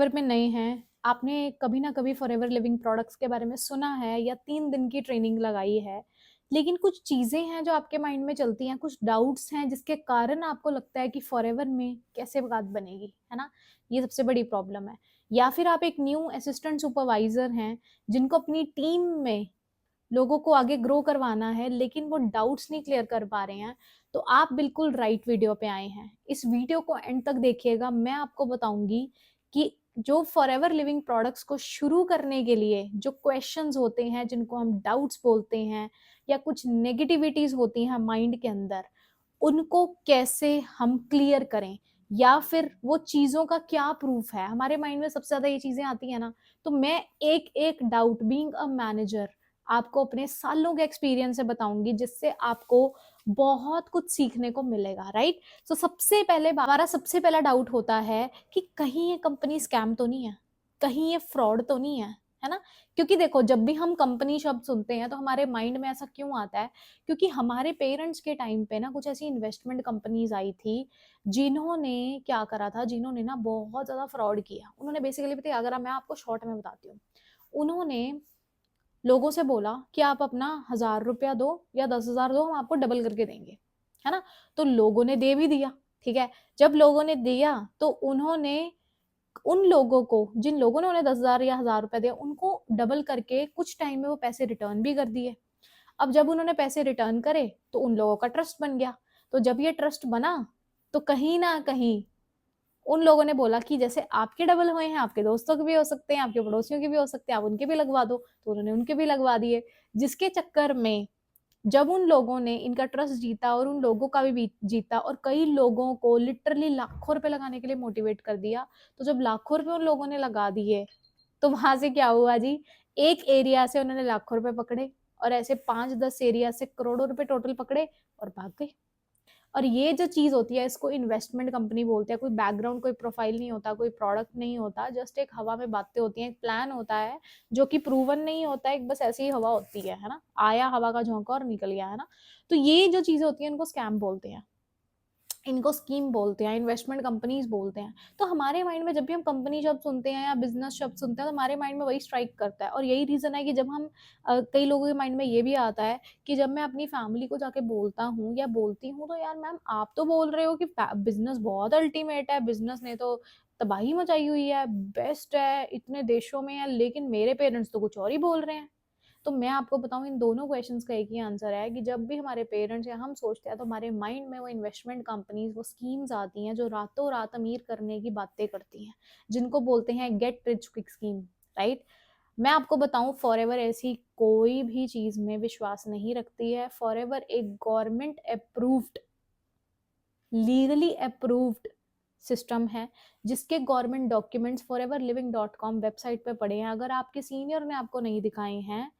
Forever में नए हैं, आपने कभी ना कभी फॉरएवर लिविंग प्रोडक्ट्स के बारे में सुना है या 3 दिन की ट्रेनिंग लगाई है, लेकिन कुछ चीज़ें हैं जो आपके माइंड में चलती हैं, कुछ डाउट्स हैं जिसके कारण आपको लगता है कि फॉरएवर में कैसे बात बनेगी, है ना? ये सबसे बड़ी प्रॉब्लम है। या फिर आप एक न्यू असिस्टेंट सुपरवाइज़र हैं, जिनको अपनी टीम में लोगों को आगे ग्रो करवाना है, लेकिन वो डाउट्स नहीं क्लियर कर पा रहे हैं, तो आप बिल्कुल राइट वीडियो पे आए हैं। इस वीडियो को एंड तक देखिएगा, मैं आपको बताऊँगी कि जो फॉरएवर लिविंग प्रोडक्ट्स को शुरू करने के लिए जो क्वेश्चंस होते हैं, जिनको हम डाउट्स बोलते हैं या कुछ नेगेटिविटीज़ होती हैं माइंड के अंदर, उनको कैसे हम क्लियर करें या फिर वो चीज़ों का क्या प्रूफ है। हमारे माइंड में सबसे ज़्यादा ये चीज़ें आती हैं ना, तो मैं एक-एक डाउट बीइंग अ मैनेजर आपको अपने सालों के एक्सपीरियंस से बताऊँगी, जिससे आपको बहुत कुछ सीखने को मिलेगा, राइट? सो सबसे पहले हमारा सबसे पहला डाउट होता है कि कहीं ये कंपनी स्कैम तो नहीं है? कहीं ये फ्रॉड तो नहीं है ना? क्योंकि देखो, जब भी हम कंपनी शब्द सुनते हैं तो हमारे माइंड में ऐसा क्यों आता है? क्योंकि हमारे पेरेंट्स के टाइम पे ना कुछ ऐसी इन्वेस्टमेंट कंपनीज़ आई थी, जिन्होंने क्या करा था, जिन्होंने ना बहुत ज़्यादा फ्रॉड किया। उन्होंने बेसिकली, पता है, अगर मैं आपको शॉर्ट में बताती हूँ, उन्होंने लोगों से बोला कि आप अपना 1000 रुपया दो या 10,000 दो, हम आपको डबल करके देंगे, है ना? तो लोगों ने दे भी दिया, ठीक है? जब लोगों ने दिया तो उन्होंने उन लोगों को, जिन लोगों ने उन्हें 10,000 या 1000 रुपया दिया, उनको डबल करके कुछ टाइम में वो पैसे रिटर्न भी कर दिए। अब जब उन्होंने पैसे रिटर्न करे तो उन लोगों का ट्रस्ट बन गया। तो जब ये ट्रस्ट बना, तो कहीं ना कहीं उन लोगों ने बोला कि जैसे आपके डबल हुए हैं, आपके दोस्तों के भी हो सकते हैं, आपके पड़ोसियों के भी हो सकते हैं, आप उनके भी लगवा दो। तो उन्होंने उनके भी लगवा दिए, जिसके चक्कर में जब उन लोगों ने इनका ट्रस्ट जीता और उन लोगों का भी जीता और कई लोगों को लिटरली लाखों रुपए लगाने के लिए मोटिवेट कर दिया। तो जब लाखों रुपए उन लोगों ने लगा दिए, तो वहां से क्या हुआ जी? एक एरिया से उन्होंने लाखों रुपए पकड़े और ऐसे 5-10 एरिया से करोड़ों रुपए टोटल पकड़े और भाग गए। और ये जो चीज़ होती है, इसको इन्वेस्टमेंट कंपनी बोलते हैं। कोई बैकग्राउंड, कोई प्रोफाइल नहीं होता, कोई प्रोडक्ट नहीं होता, जस्ट एक हवा में बातें होती हैं, एक प्लान होता है जो कि प्रूवन नहीं होता है, एक बस ऐसी ही हवा होती है ना? आया हवा का झोंका और निकल गया, है ना? तो ये जो चीज़ें होती हैं, इनको स्कैम बोलते हैं। इनको स्कीम बोलते हैं, इन्वेस्टमेंट कंपनीज बोलते हैं। तो हमारे माइंड में जब भी हम कंपनी शब्द सुनते हैं या बिजनेस शब्द सुनते हैं, तो हमारे माइंड में वही स्ट्राइक करता है। और यही रीज़न है कि जब हम कई लोगों के माइंड में ये भी आता है कि जब मैं अपनी फैमिली को जाके बोलता हूँ या बोलती हूँ, तो यार मैम, आप तो बोल रहे हो कि बिजनेस बहुत अल्टीमेट है, बिजनेस ने तो तबाही मचाई हुई है, बेस्ट है, इतने देशों में है, लेकिन मेरे पेरेंट्स तो कुछ और ही बोल रहे हैं। तो मैं आपको बताऊँ, इन दोनों क्वेश्चंस का एक ही आंसर है कि जब भी हमारे पेरेंट्स या हम सोचते हैं, तो हमारे माइंड में वो इन्वेस्टमेंट कंपनीज, वो स्कीम्स आती हैं जो रातों रात अमीर करने की बातें करती हैं, जिनको बोलते हैं get rich quick scheme, right? मैं आपको बताऊं, फॉरएवर ऐसी कोई भी चीज में विश्वास नहीं रखती है। फॉरएवर एक government approved, legally approved system है, जिसके गवर्नमेंट डॉक्यूमेंट्स foreverliving.com वेबसाइट पे पड़े हैं। अगर आपके सीनियर ने आपको नहीं दिखाए हैं,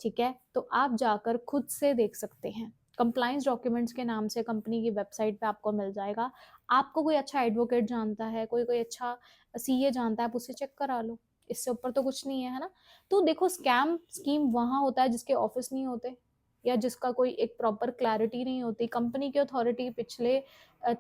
ठीक है, तो आप जाकर खुद से देख सकते हैं। कंप्लायंस डॉक्यूमेंट्स के नाम से कंपनी की वेबसाइट पे आपको मिल जाएगा। आपको कोई अच्छा एडवोकेट जानता है, कोई कोई अच्छा सीए जानता है, आप उससे चेक करा लो। इससे ऊपर तो कुछ नहीं है ना? तो देखो, स्कैम स्कीम वहां होता है जिसके ऑफिस नहीं होते या जिसका कोई एक प्रॉपर क्लैरिटी नहीं होती। कंपनी की अथॉरिटी पिछले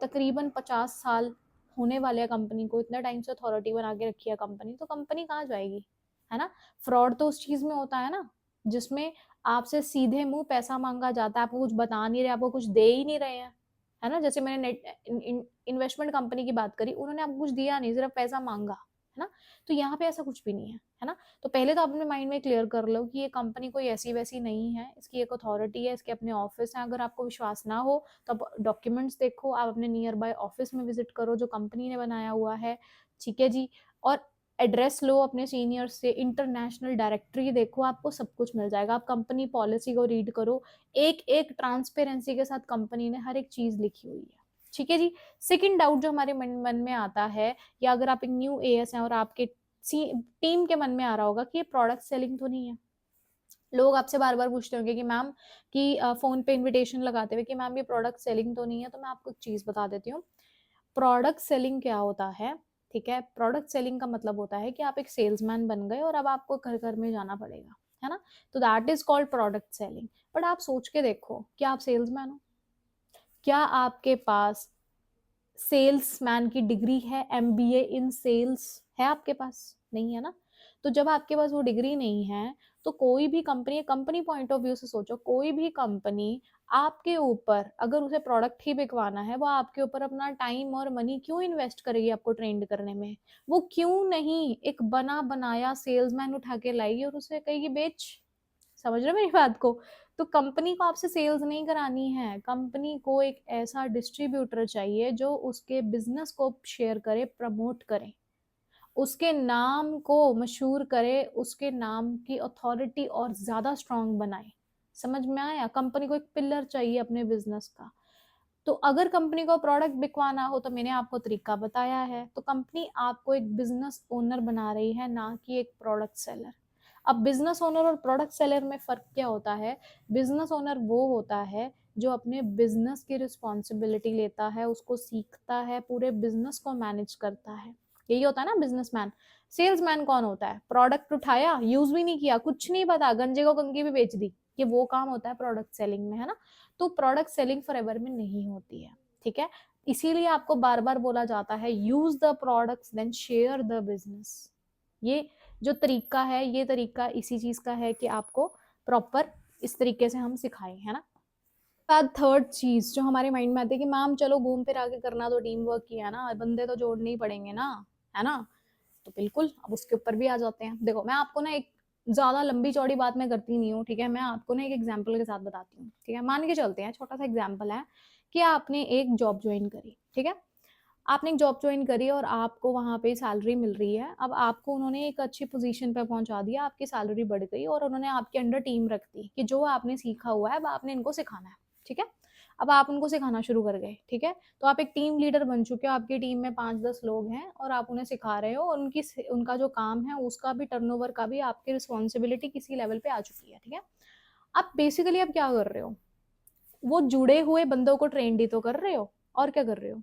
तकरीबन 50 साल होने वाले हैं कंपनी को, इतना टाइम से अथॉरिटी बना के रखी है कंपनी, तो कंपनी कहाँ जाएगी, है ना? फ्रॉड तो उस चीज में होता है ना, जिसमें आपसे सीधे मुंह पैसा मांगा जाता है, आपको कुछ बता नहीं रहे, आपको कुछ दे ही नहीं रहे हैं, है ना? जैसे मैंने नेट इन्वेस्टमेंट कंपनी की बात करी, उन्होंने आपको कुछ दिया नहीं, सिर्फ पैसा मांगा, है ना? तो यहाँ पे ऐसा कुछ भी नहीं है ना? तो पहले तो आप अपने माइंड में क्लियर कर लो कि ये कंपनी कोई ऐसी वैसी नहीं है, इसकी एक अथॉरिटी है, इसके अपने ऑफिस है। अगर आपको विश्वास ना हो तो आप डॉक्यूमेंट्स देखो, आप अपने नियर बाय ऑफिस में विजिट करो जो कंपनी ने बनाया हुआ है, ठीक है जी। और एड्रेस लो अपने सीनियर से, इंटरनेशनल डायरेक्टरी देखो, आपको सब कुछ मिल जाएगा। आप कंपनी पॉलिसी को रीड करो, एक एक ट्रांसपेरेंसी के साथ कंपनी ने हर एक चीज लिखी हुई है, ठीक है जी। सेकंड डाउट जो हमारे मन में आता है, या अगर आप एक न्यू एएस हैं और आपके टीम के मन में आ रहा होगा कि ये प्रोडक्ट सेलिंग तो नहीं है। लोग आपसे बार बार पूछते होंगे कि मैम, कि फोन पे इनविटेशन लगाते हुए कि मैम ये प्रोडक्ट सेलिंग तो नहीं है। तो मैं आपको एक चीज बता देती हूँ, प्रोडक्ट सेलिंग क्या होता है, ठीक है? प्रोडक्ट सेलिंग का मतलब होता है कि आप एक सेल्समैन बन गए और अब आपको घर घर में जाना पड़ेगा, है ना? तो that is called product selling. But आप सोच के देखो, क्या आप सेल्समैन हो? क्या आपके पास सेल्समैन की डिग्री है, एमबीए इन सेल्स है आपके पास? नहीं है ना। तो जब आपके पास वो डिग्री नहीं है, तो कोई भी कंपनी पॉइंट ऑफ व्यू से सोचो, कोई भी कंपनी आपके ऊपर, अगर उसे प्रोडक्ट ही बिकवाना है, वो आपके ऊपर अपना टाइम और मनी क्यों इन्वेस्ट करेगी आपको ट्रेंड करने में? वो क्यों नहीं एक बना बनाया सेल्समैन उठा के लाएगी और उसे कहेगी बेच? समझ रहे हो मेरी बात को? तो कंपनी को आपसे सेल्स नहीं करानी है, कंपनी को एक ऐसा डिस्ट्रीब्यूटर चाहिए जो उसके बिजनेस को शेयर करे, प्रमोट करे, उसके नाम को मशहूर करे, उसके नाम की अथॉरिटी और ज्यादा स्ट्रांग बनाए। समझ में आया? कंपनी को एक पिलर चाहिए अपने बिजनेस का। तो अगर कंपनी को प्रोडक्ट बिकवाना हो तो मैंने आपको तरीका बताया है। तो कंपनी आपको एक बिजनेस ओनर बना रही है, ना कि एक प्रोडक्ट सेलर। अब बिजनेस ओनर और प्रोडक्ट सेलर में फर्क क्या होता है? बिजनेस ओनर वो होता है जो अपने बिजनेस की रिस्पॉन्सिबिलिटी लेता है, उसको सीखता है, पूरे बिजनेस को मैनेज करता है। यही होता है ना बिजनेसमैन। सेल्समैन कौन होता है? प्रोडक्ट उठाया, यूज भी नहीं किया, कुछ नहीं पता, गंजे को कंगी भी बेच दी, ये वो काम होता है प्रोडक्ट सेलिंग में, है ना। तो प्रोडक्ट सेलिंग फॉरएवर में नहीं होती है, ठीक है। इसीलिए आपको बार बार बोला जाता है use the products then share the business. ये जो तरीका है, ये तरीका इसी चीज का है कि आपको प्रॉपर इस तरीके से हम सिखाएं, है ना। बाद थर्ड चीज जो हमारे माइंड में आती है कि मैम चलो घूम फिर आके करना तो टीम वर्क ही है ना, बंदे तो जोड़ने ही पड़ेंगे ना, है ना। तो बिल्कुल अब उसके ऊपर भी आ जाते हैं। देखो मैं आपको ना एक ज्यादा लंबी चौड़ी बात मैं करती नहीं हूँ, ठीक है। मैं आपको ना एक एग्जाम्पल के साथ बताती हूँ, ठीक है। मान के चलते हैं, छोटा सा एग्जाम्पल है कि आपने एक जॉब ज्वाइन करी, ठीक है। आपने एक जॉब ज्वाइन करी और आपको वहां पे सैलरी मिल रही है। अब आपको उन्होंने एक अच्छी पोजीशन पे पहुंचा दिया, आपकी सैलरी बढ़ गई और उन्होंने आपके अंडर टीम रख दी कि जो आपने सीखा हुआ है अब आपने इनको सिखाना है, ठीक है। अब आप उनको सिखाना शुरू कर गए, ठीक है। तो आप एक टीम लीडर बन चुके हो, आपकी टीम में 5-10 लोग हैं और आप उन्हें सिखा रहे हो, और उनका जो काम है उसका भी, टर्नओवर का भी, आपकी रिस्पॉन्सिबिलिटी किसी लेवल पे आ चुकी है, ठीक है। अब बेसिकली आप क्या कर रहे हो? वो जुड़े हुए बंदों को ट्रेंड ही तो कर रहे हो, और क्या कर रहे हो?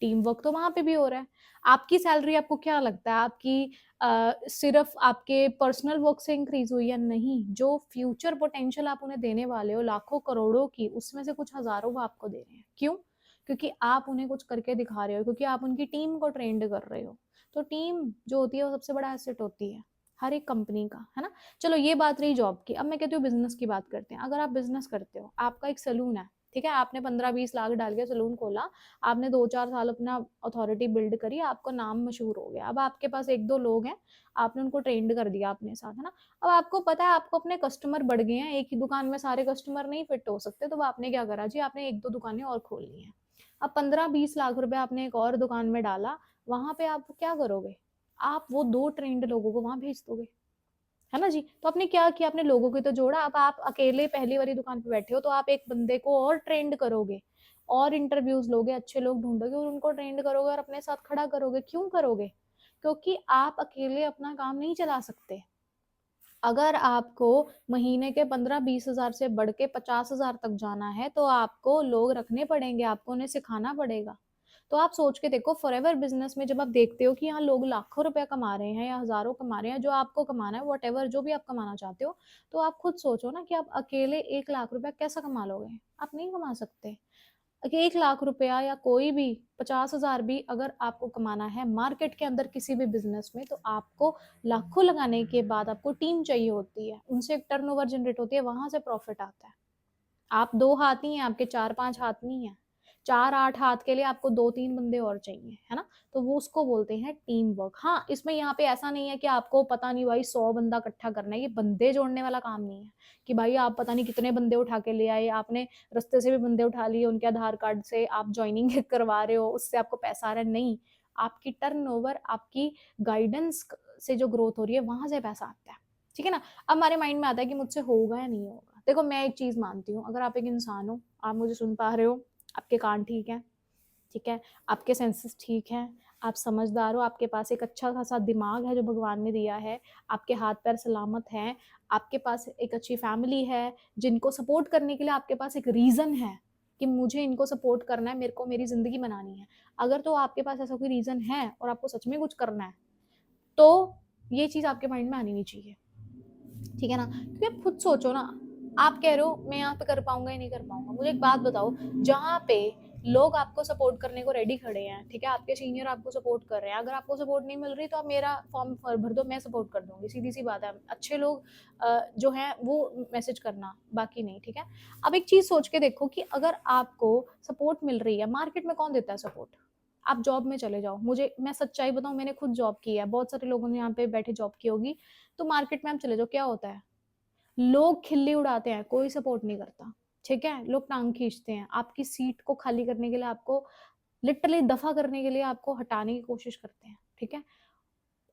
टीम वर्क तो वहां पे भी हो रहा है। आपकी सैलरी आपको क्या लगता है आपकी सिर्फ आपके पर्सनल वर्क से इंक्रीज हुई? या नहीं, जो फ्यूचर पोटेंशियल आप उन्हें देने वाले हो लाखों करोड़ों की, उसमें से कुछ हजारों वो आपको दे रहे हैं। क्यों? क्योंकि आप उन्हें कुछ करके दिखा रहे हो, क्योंकि आप उनकी टीम को ट्रेंड कर रहे हो। तो टीम जो होती है वो सबसे बड़ा एसेट होती है हर एक कंपनी का, है ना। चलो ये बात रही जॉब की। अब मैं कहती हूँ बिजनेस की बात करते हैं। अगर आप बिजनेस करते हो, आपका एक सलून है, ठीक है, आपने 15-20 लाख डाल के सलून खोला, आपने 2-4 साल अपना अथॉरिटी बिल्ड करी, आपका नाम मशहूर हो गया। अब आपके पास 1-2 लोग हैं, आपने उनको ट्रेंड कर दिया अपने साथ, है ना। अब आपको पता है आपको अपने कस्टमर बढ़ गए हैं, एक ही दुकान में सारे कस्टमर नहीं फिट हो सकते, तो आपने क्या करा जी, आपने 1-2 दुकानें और खोल ली हैं। अब 15-20 लाख रुपए आपने एक और दुकान में डाला, वहां पे आप क्या करोगे? आप वो 2 ट्रेंड लोगों को वहां भेज दोगे, है ना जी। तो आपने क्या किया? आपने लोगों को तो जोड़ा। अब आप अकेले पहली वाली दुकान पे बैठे हो, तो आप एक बंदे को और ट्रेंड करोगे, और इंटरव्यूज लोगे, अच्छे लोग ढूंढोगे और उनको ट्रेंड करोगे और अपने साथ खड़ा करोगे। क्यों करोगे? क्योंकि आप अकेले अपना काम नहीं चला सकते। अगर आपको महीने के 15-20 हजार से बढ़ के 50 हजार तक जाना है, तो आपको लोग रखने पड़ेंगे, आपको उन्हें सिखाना पड़ेगा। तो आप सोच के देखो, फॉरएवर बिजनेस में जब आप देखते हो कि यहाँ लोग लाखों रुपया कमा रहे हैं या हजारों कमा रहे हैं, जो आपको कमाना है, वट एवर जो भी आप कमाना चाहते हो, तो आप खुद सोचो ना कि आप अकेले 1 लाख रुपया कैसा कमा लोगे? आप नहीं कमा सकते। 1 लाख रुपया या कोई भी 50 हजार भी अगर आपको कमाना है मार्केट के अंदर किसी भी बिजनेस में, तो आपको लाखों लगाने के बाद आपको टीम चाहिए होती है, उनसे एक टर्नओवर जनरेट होती है, वहां से प्रॉफिट आता है। आप 2 हाथ नहीं है, आपके 4-5 हाथ नहीं है। 4-8 हाथ के लिए आपको 2-3 बंदे और चाहिए, है ना। तो वो उसको बोलते हैं टीम वर्क। हाँ, इसमें यहाँ पे ऐसा नहीं है कि आपको पता नहीं भाई 100 बंदा इकट्ठा करना है, ये बंदे जोड़ने वाला काम नहीं है कि भाई आप पता नहीं कितने बंदे उठा के ले आए, आपने रास्ते से भी बंदे उठा लिए, उनके आधार कार्ड से आप ज्वाइनिंग करवा रहे हो, उससे आपको पैसा आ रहा है। नहीं, आपकी टर्नओवर, आपकी गाइडेंस से जो ग्रोथ हो रही है, वहां से पैसा आता है, ठीक है ना। अब हमारे माइंड में आता है कि मुझसे होगा या नहीं होगा। देखो मैं एक चीज मानती हूँ, अगर आप एक इंसान हो, आप मुझे सुन पा रहे हो, आपके कान ठीक है, ठीक है, आपके सेंसेस ठीक हैं, आप समझदार हो, आपके पास एक अच्छा खासा दिमाग है जो भगवान ने दिया है, आपके हाथ पैर सलामत हैं, आपके पास एक अच्छी फैमिली है जिनको सपोर्ट करने के लिए आपके पास एक रीजन है कि मुझे इनको सपोर्ट करना है, मेरे को मेरी जिंदगी बनानी है। अगर तो आपके पास ऐसा कोई रीजन है और आपको सच में कुछ करना है, तो ये चीज आपके माइंड में आनी नहीं चाहिए, ठीक है ना। क्योंकि आप खुद सोचो ना, आप कह रहे हो मैं यहाँ पे कर पाऊंगा या नहीं कर पाऊंगा। मुझे एक बात बताओ, जहाँ पे लोग आपको सपोर्ट करने को रेडी खड़े हैं, ठीक है, आपके सीनियर आपको सपोर्ट कर रहे हैं, अगर आपको सपोर्ट नहीं मिल रही तो आप मेरा फॉर्म भर दो, मैं सपोर्ट कर दूंगी, सीधी सी बात है। अच्छे लोग जो हैं वो मैसेज करना, बाकी नहीं, ठीक है। अब एक चीज सोच के देखो कि अगर आपको सपोर्ट मिल रही है, मार्केट में कौन देता है सपोर्ट? आप जॉब में चले जाओ, मुझे मैं सच्चाई बताऊं, मैंने खुद जॉब की है, बहुत सारे लोगों ने यहाँ पे बैठे जॉब की होगी, तो मार्केट में आप चले जाओ, क्या होता है? लोग खिल्ली उड़ाते हैं, कोई सपोर्ट नहीं करता, ठीक है, लोग टांग खींचते हैं, आपकी सीट को खाली करने के लिए, आपको लिटरली दफा करने के लिए आपको हटाने की कोशिश करते हैं, ठीक है।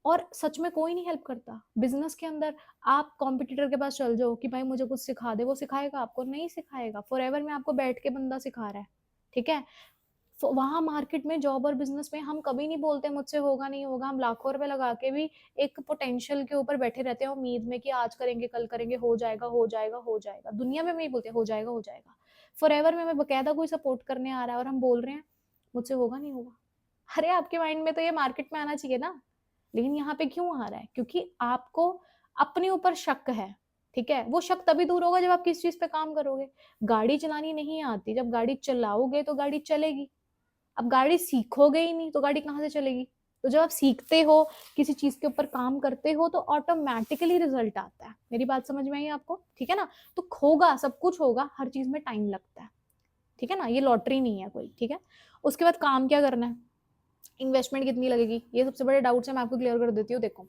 और सच में कोई नहीं हेल्प करता बिजनेस के अंदर। आप कॉम्पिटिटर के पास चल जाओ कि भाई मुझे कुछ सिखा दे, वो सिखाएगा आपको? नहीं सिखाएगा, फॉरएवर में आपको बैठ के बंदा सिखा रहा है, ठीक है। वहां मार्केट में जॉब और बिजनेस में हम कभी नहीं बोलते मुझसे होगा नहीं होगा, हम लाखों रुपए लगा के भी एक पोटेंशियल के ऊपर बैठे रहते हैं उम्मीद में कि आज करेंगे कल करेंगे, हो जाएगा हो जाएगा हो जाएगा। दुनिया में नहीं बोलते हो जाएगा हो जाएगा, फॉरएवर में हमें बकायदा कोई सपोर्ट करने आ रहा है और हम बोल रहे हैं मुझसे होगा नहीं होगा। अरे आपके माइंड में तो ये मार्केट में आना चाहिए ना, लेकिन यहाँ पे क्यों आ रहा है? क्योंकि आपको अपने ऊपर शक है, ठीक है। वो शक तभी दूर होगा जब आप किस चीज पे काम करोगे। गाड़ी चलानी नहीं आती, जब गाड़ी चलाओगे तो गाड़ी चलेगी। अब गाड़ी सीखोगे ही नहीं तो गाड़ी कहाँ से चलेगी? तो जब आप सीखते हो, किसी चीज के ऊपर काम करते हो, तो ऑटोमेटिकली रिजल्ट आता है। मेरी बात समझ में आई आपको? ठीक है ना। तो होगा, सब कुछ होगा, हर चीज में टाइम लगता है, ठीक है ना, ये लॉटरी नहीं है कोई, ठीक है। उसके बाद काम क्या करना है, इन्वेस्टमेंट कितनी लगेगी, ये सबसे बड़े डाउट्स है, मैं आपको क्लियर कर देती हूँ। देखो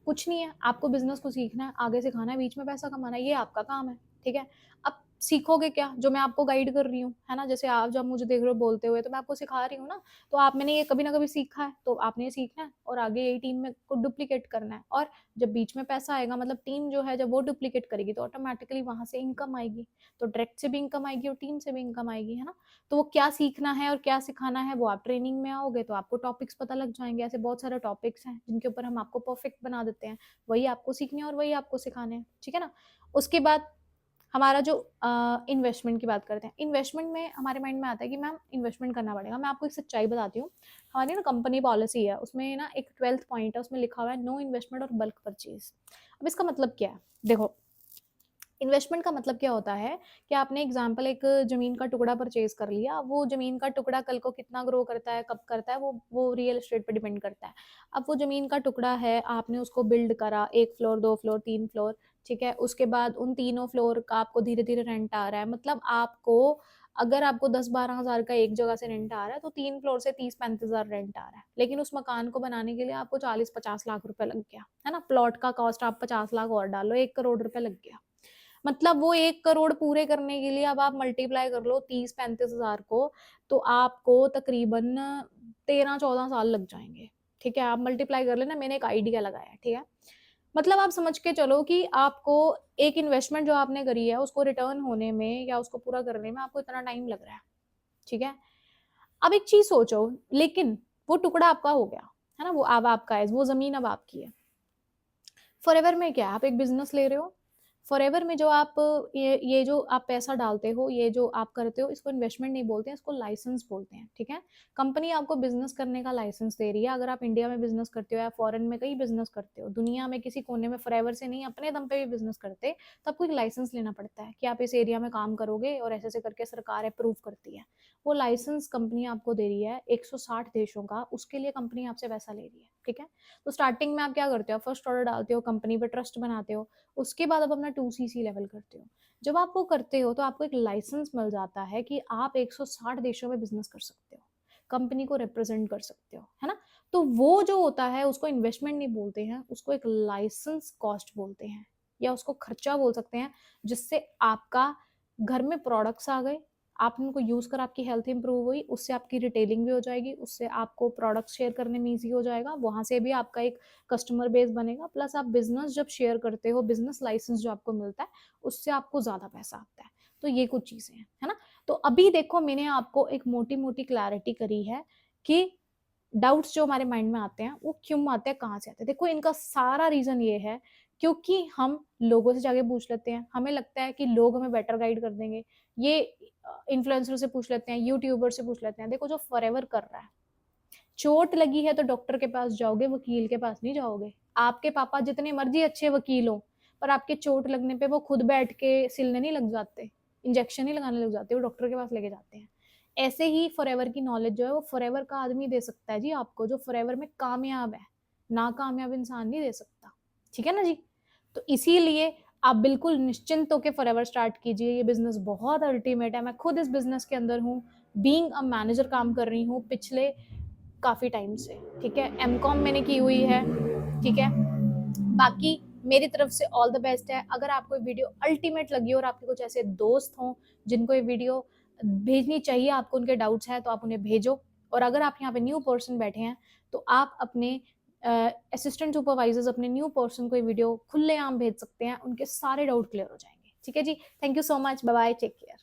कुछ नहीं है, आपको बिजनेस को सीखना है, आगे सिखाना है, बीच में पैसा कमाना है, ये आपका काम है, ठीक है। अब सीखोगे क्या? जो मैं आपको गाइड कर रही हूँ, है ना, जैसे आप जब मुझे देख रहे हो बोलते हुए, तो मैं आपको सिखा रही हूँ ना, तो आप मैंने ये कभी ना कभी सीखा है, तो आपने ये सीखना है और आगे यही टीम में को डुप्लीकेट करना है। और जब बीच में पैसा आएगा, मतलब टीम जो है जब वो डुप्लीकेट करेगी, तो ऑटोमेटिकली वहां से इनकम आएगी, तो डायरेक्ट से भी इनकम आएगी और टीम से भी इनकम आएगी, है ना। तो वो क्या सीखना है और क्या सिखाना है, वो आप ट्रेनिंग में आओगे तो आपको टॉपिक्स पता लग जाएंगे। ऐसे बहुत सारे टॉपिक्स हैं जिनके ऊपर हम आपको परफेक्ट बना देते हैं, वही आपको सीखने हैं और वही आपको सिखाने हैं, ठीक है ना। उसके बाद हमारा जो इन्वेस्टमेंट की बात करते हैं, इन्वेस्टमेंट में हमारे माइंड में आता है कि मैम इन्वेस्टमेंट करना पड़ेगा। मैं आपको एक सच्चाई बताती हूँ, हमारी ना कंपनी पॉलिसी है, उसमें ना एक 12th पॉइंट है, उसमें लिखा हुआ है नो इन्वेस्टमेंट और बल्क परचेज। अब इसका मतलब क्या है? देखो, इन्वेस्टमेंट का मतलब क्या होता है कि आपने एग्जाम्पल एक जमीन का टुकड़ा परचेज कर लिया, वो जमीन का टुकड़ा कल को कितना ग्रो करता है, कब करता है, वो रियल एस्टेट पे डिपेंड करता है। अब वो जमीन का टुकड़ा है, आपने उसको बिल्ड करा, 1 फ्लोर 2 फ्लोर 3 फ्लोर, ठीक है। उसके बाद उन तीनों फ्लोर का आपको धीरे धीरे रेंट आ रहा है, मतलब आपको अगर आपको 10-12 हज़ार का एक जगह से रेंट आ रहा है, तो 3 फ्लोर से 30-35 हज़ार रेंट आ रहा है। लेकिन उस मकान को बनाने के लिए आपको 40-50 लाख रुपए लग गया, है ना। प्लॉट का कॉस्ट आप 50 लाख और डालो, 1 करोड़ रुपए लग गया। मतलब वो 1 करोड़ पूरे करने के लिए अब आप मल्टीप्लाई कर लो 30-35 हज़ार को, तो आपको तकरीबन 13-14 साल लग जाएंगे, ठीक है। आप मल्टीप्लाई कर लेना, मैंने एक आइडिया लगाया, ठीक है। मतलब आप समझ के चलो कि आपको एक इन्वेस्टमेंट जो आपने करी है उसको रिटर्न होने में या उसको पूरा करने में आपको इतना टाइम लग रहा है, ठीक है। अब एक चीज सोचो, लेकिन वो टुकड़ा आपका हो गया, है ना, वो अब आपका है, वो जमीन अब आपकी है। फॉरएवर में क्या है, आप एक बिजनेस ले रहे हो, फॉरएवर में जो आप ये जो आप पैसा डालते हो, ये जो आप करते हो, इसको इन्वेस्टमेंट नहीं बोलते हैं, इसको लाइसेंस बोलते हैं, ठीक है। कंपनी आपको बिजनेस करने का लाइसेंस दे रही है। अगर आप इंडिया में बिजनेस करते हो या फॉरेन में कहीं बिजनेस करते हो, दुनिया में किसी कोने में, फॉरएवर से नहीं अपने दम पे भी बिजनेस करते, तो आपको एक लाइसेंस लेना पड़ता है कि आप इस एरिया में काम करोगे, और ऐसे ऐसे करके सरकार अप्रूव करती है। वो लाइसेंस कंपनी आपको दे रही है 160 देशों का, उसके लिए कंपनी आपसे पैसा ले रही है, ठीक है। तो स्टार्टिंग में आप क्या करते हो, फर्स्ट ऑर्डर डालते हो, कंपनी पे ट्रस्ट बनाते हो, उसके बाद आप अपना 2cc लेवल करते हो। जब आप वो करते हो तो आपको एक लाइसेंस मिल जाता है कि आप 160 देशों में बिजनेस कर सकते हो, कंपनी को रिप्रेजेंट कर सकते हो, है ना। तो वो जो होता है उसको इन्वेस्टमेंट नहीं बोलते हैं, उसको एक लाइसेंस कॉस्ट बोलते हैं, या उसको खर्चा बोल सकते हैं, जिससे आपका घर में प्रोडक्ट्स आ गए, आपने उनको यूज कर आपकी हेल्थ इंप्रूव हुई, उससे आपकी रिटेलिंग भी हो जाएगी, उससे आपको प्रोडक्ट्स शेयर करने में ईजी हो जाएगा, वहां से भी आपका एक कस्टमर बेस बनेगा, प्लस आप बिजनेस जब शेयर करते हो, बिजनेस लाइसेंस जो आपको मिलता है, उससे आपको ज्यादा पैसा आता है। तो ये कुछ चीजें हैं, है ना। तो अभी देखो, मैंने आपको एक मोटी मोटी क्लैरिटी करी है कि डाउट्स जो हमारे माइंड में आते हैं वो क्यों आते हैं, कहाँ से आते हैं। देखो, इनका सारा रीजन ये है क्योंकि हम लोगों से जाके पूछ लेते हैं, हमें लगता है कि लोग हमें बेटर गाइड कर देंगे। ये इन्फ्लुएंसर से पूछ लेते हैं, यूट्यूबर से पूछ लेते हैं। देखो, जो फॉरएवर कर रहा है, चोट लगी है तो डॉक्टर के पास जाओगे, वकील के पास नहीं जाओगे। आपके पापा जितने मर्जी अच्छे वकील हो, पर आपके चोट लगने पे वो खुद बैठ के सिलने नहीं लग जाते, इंजेक्शन नहीं लगाने लग जाते, वो डॉक्टर के पास लेके जाते हैं। ऐसे ही फॉरएवर की नॉलेज जो है वो फॉरएवर का आदमी दे सकता है जी आपको, जो फॉरएवर में कामयाब है, नाकामयाब इंसान नहीं दे सकता। ठीक है ना जी? तो इसीलिए आप बिल्कुल निश्चिंत होके फॉरएवर स्टार्ट कीजिए। ये बिजनेस बहुत अल्टीमेट है, मैं खुद इस बिजनेस के अंदर हूँ, बीइंग अ मैनेजर काम कर रही हूँ पिछले काफ़ी टाइम से। ठीक है, एमकॉम मैंने की हुई है। ठीक है, बाकी मेरी तरफ से ऑल द बेस्ट है। अगर आपको वीडियो अल्टीमेट लगी और आपके कुछ ऐसे दोस्त हों जिनको ये वीडियो भेजनी चाहिए, आपको उनके डाउट्स हैं, तो आप उन्हें भेजो। और अगर आप यहाँ पे न्यू पर्सन बैठे हैं तो आप अपने असिस्टेंट सुपरवाइजर्स, अपने न्यू पर्सन को ये वीडियो खुलेआम भेज सकते हैं, उनके सारे डाउट क्लियर हो जाएंगे। ठीक है जी, thank you so much, bye bye, take care.